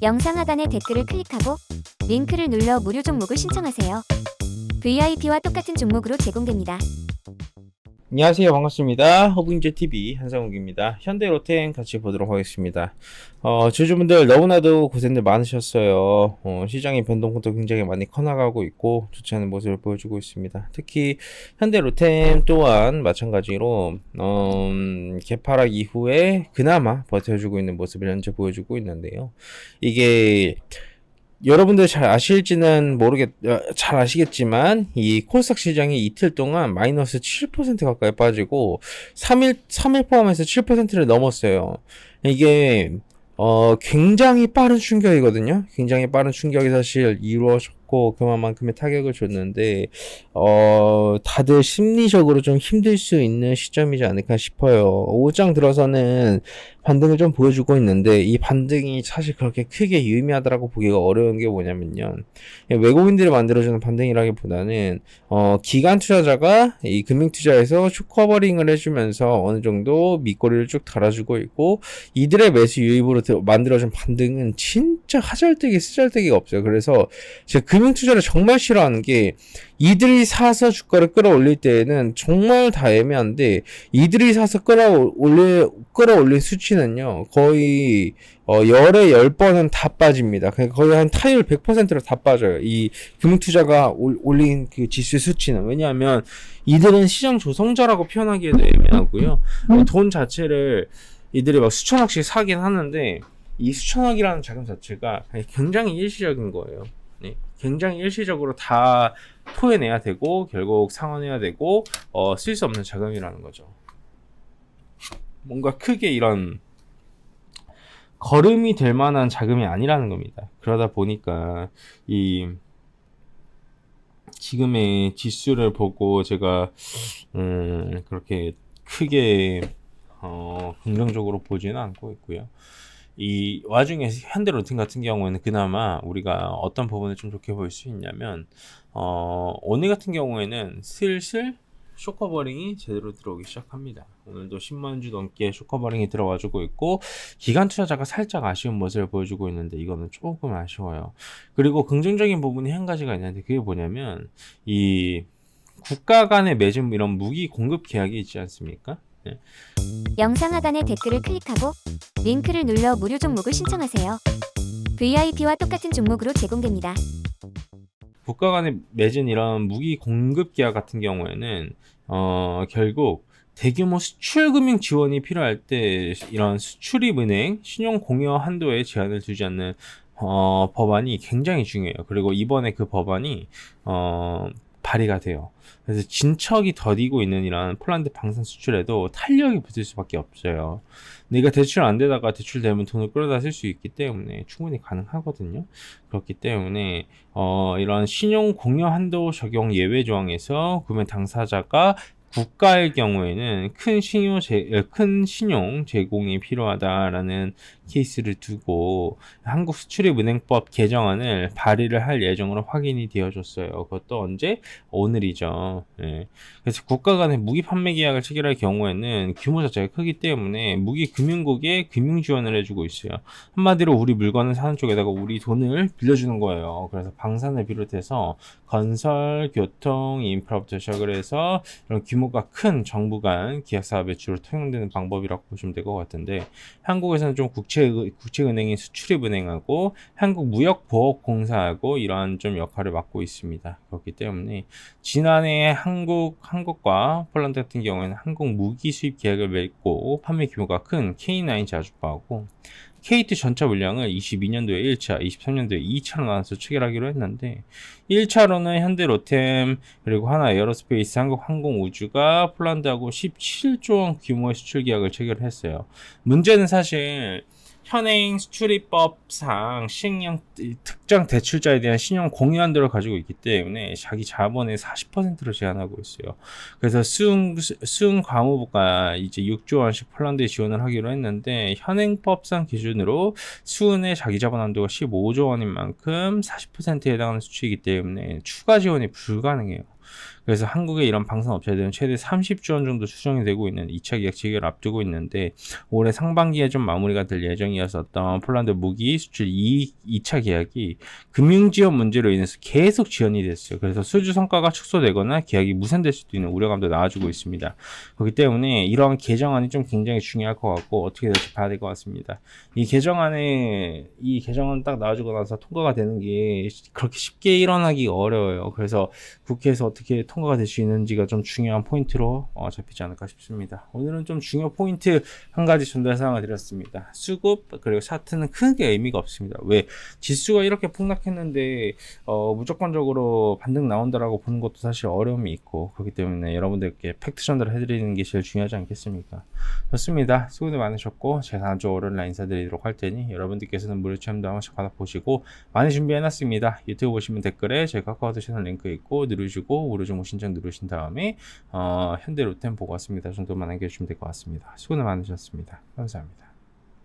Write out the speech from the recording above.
영상 하단의 댓글을 클릭하고 링크를 눌러 무료 종목을 신청하세요. VIP와 똑같은 종목으로 제공됩니다. 안녕하세요. 반갑습니다. 허브인재TV 한상욱입니다. 현대로템 같이 보도록 하겠습니다. 주주분들 너무나도 고생들 많으셨어요. 시장의 변동폭도 굉장히 많이 커나가고 있고 좋지 않은 모습을 보여주고 있습니다. 특히 현대로템 또한 마찬가지로 개파락 이후에 그나마 버텨주고 있는 모습을 현재 보여주고 있는데요. 이게 여러분들 잘 아시겠지만, 이 코스닥 시장이 이틀 동안 마이너스 7% 가까이 빠지고, 3일 포함해서 7%를 넘었어요. 이게, 굉장히 빠른 충격이거든요. 굉장히 빠른 충격이 사실 이루어졌고, 그만큼의 타격을 줬는데, 다들 심리적으로 좀 힘들 수 있는 시점이지 않을까 싶어요. 5장 들어서는 반등을 좀 보여주고 있는데 이 반등이 사실 그렇게 크게 유의미하다라고 보기가 어려운 게 뭐냐면요, 외국인들이 만들어주는 반등이라기보다는 기관 투자자가 이 금융 투자에서 숏커버링을 해주면서 어느 정도 밑거리를 쭉 달아주고 있고, 이들의 매수 유입으로 만들어준 반등은 진짜 하잘데기 쓰잘데기가 없어요. 그래서 제가 금융 투자를 정말 싫어하는 게, 이들이 사서 주가를 끌어올릴 때에는 정말 다 애매한데, 이들이 사서 끌어올린 수치는요, 거의, 열에 10번은 다 빠집니다. 거의 한 타율 100%로 다 빠져요. 이 금융투자가 올린 그 지수 수치는. 왜냐하면, 이들은 시장 조성자라고 표현하기에도 애매하고요. 돈 자체를 이들이 막 수천억씩 사긴 하는데, 이 수천억이라는 자금 자체가 굉장히 일시적인 거예요. 네, 굉장히 일시적으로 다 토해내야 되고 결국 상환해야 되고 쓸 수 없는 자금이라는 거죠. 뭔가 크게 이런 거름이 될 만한 자금이 아니라는 겁니다. 그러다 보니까 이 지금의 지수를 보고 제가 그렇게 크게 긍정적으로 보지는 않고 있고요. 이 와중에 현대로템 같은 경우에는 그나마 우리가 어떤 부분을 좀 좋게 볼 수 있냐면, 오늘 같은 경우에는 슬슬 숏커버링이 제대로 들어오기 시작합니다. 오늘도 10만 주 넘게 숏커버링이 들어와주고 있고, 기관 투자자가 살짝 아쉬운 모습을 보여주고 있는데 이거는 조금 아쉬워요. 그리고 긍정적인 부분이 한 가지가 있는데, 그게 뭐냐면 이 국가 간의 맺은 이런 무기 공급 계약이 있지 않습니까? 네. 영상 하단의 댓글을 클릭하고 링크를 눌러 무료 종목을 신청하세요. VIP와 똑같은 종목으로 제공됩니다. 국가 간에 맺은 이런 무기 공급 계약 같은 경우에는 결국 대규모 수출 금융 지원이 필요할 때 이런 수출입은행 신용 공여 한도에 제한을 두지 않는 법안이 굉장히 중요해요. 그리고 이번에 그 법안이 발의가 돼요. 그래서 진척이 더디고 있는 이런 폴란드 방산 수출에도 탄력이 붙을 수밖에 없어요. 내가 대출 안 되다가 대출 되면 돈을 끌어다 쓸 수 있기 때문에 충분히 가능하거든요. 그렇기 때문에 이런 신용 공여 한도 적용 예외 조항에서 구매 당사자가 국가의 경우에는 큰 신용 제공이 필요하다라는 케이스를 두고 한국수출입은행법 개정안을 발의를 할 예정으로 확인이 되어졌어요. 그것도 언제? 오늘이죠. 네. 그래서 국가 간의 무기 판매 계약을 체결할 경우에는 규모 자체가 크기 때문에 무기 금융국에 금융 지원을 해주고 있어요. 한마디로 우리 물건을 사는 쪽에다가 우리 돈을 빌려주는 거예요. 그래서 방산을 비롯해서 건설, 교통, 인프라부터 시작을 해서 이런 규모가 큰 정부 간 기획사업에 주로 통용되는 방법이라고 보시면 될 것 같은데, 한국에서는 좀 국책은행인 수출입은행하고 한국무역보호공사하고 이러한 좀 역할을 맡고 있습니다. 그렇기 때문에 지난해 한국과 폴란드 같은 경우에는 한국 무기 수입 계약을 맺고 판매 규모가 큰 K9 자주파하고 KT 전차 물량을 22년도에 1차, 23년도에 2차로 나눠서 체결하기로 했는데, 1차로는 현대로템 그리고 하나 에어로스페이스, 한국항공우주가 폴란드하고 17조 원 규모의 수출 계약을 체결했어요. 문제는 사실 현행 수출입법상 시행령 특정 대출자에 대한 신용 공유 한도를 가지고 있기 때문에 자기 자본의 40%를 제한하고 있어요. 그래서 수은 과무부가 이제 6조 원씩 폴란드에 지원을 하기로 했는데, 현행법상 기준으로 수은의 자기 자본 한도가 15조 원인 만큼 40%에 해당하는 수치이기 때문에 추가 지원이 불가능해요. 그래서 한국의 이런 방산 업체들은 최대 30조 원 정도 추정이 되고 있는 2차 계약 체결을 앞두고 있는데 올해 상반기에 좀 마무리가 될 예정이었었던 폴란드 무기 수출 2차 계약이 금융지원 문제로 인해서 계속 지연이 됐어요. 그래서 수주 성과가 축소되거나 계약이 무산될 수도 있는 우려감도 나와주고 있습니다. 그렇기 때문에 이러한 개정안이 좀 굉장히 중요할 것 같고 어떻게 될지 봐야 될 것 같습니다. 이 개정안 딱 나와주고 나서 통과가 되는 게 그렇게 쉽게 일어나기가 어려워요. 그래서 국회에서 어떻게 통과가 될 수 있는지가 좀 중요한 포인트로 잡히지 않을까 싶습니다. 오늘은 좀 중요 포인트 한 가지 전달 사항을 드렸습니다. 수급 그리고 차트는 크게 의미가 없습니다. 왜 지수가 이렇게 폭락했는데 무조건적으로 반등 나온다라고 보는 것도 사실 어려움이 있고 그렇기 때문에 여러분들께 팩트 전달을 해드리는 게 제일 중요하지 않겠습니까? 좋습니다. 수고들 많으셨고 제가 다음 주 월요일날 인사드리도록 할 테니 여러분들께서는 무료 체험도 한 번씩 받아보시고 많이 준비해놨습니다. 유튜브 보시면 댓글에 제 카카오톡 채널 링크 있고 누르시고 무료 정보 신청 누르신 다음에 현대 로템 보고 왔습니다 정도만 남겨주시면 될 것 같습니다. 수고들 많으셨습니다. 감사합니다.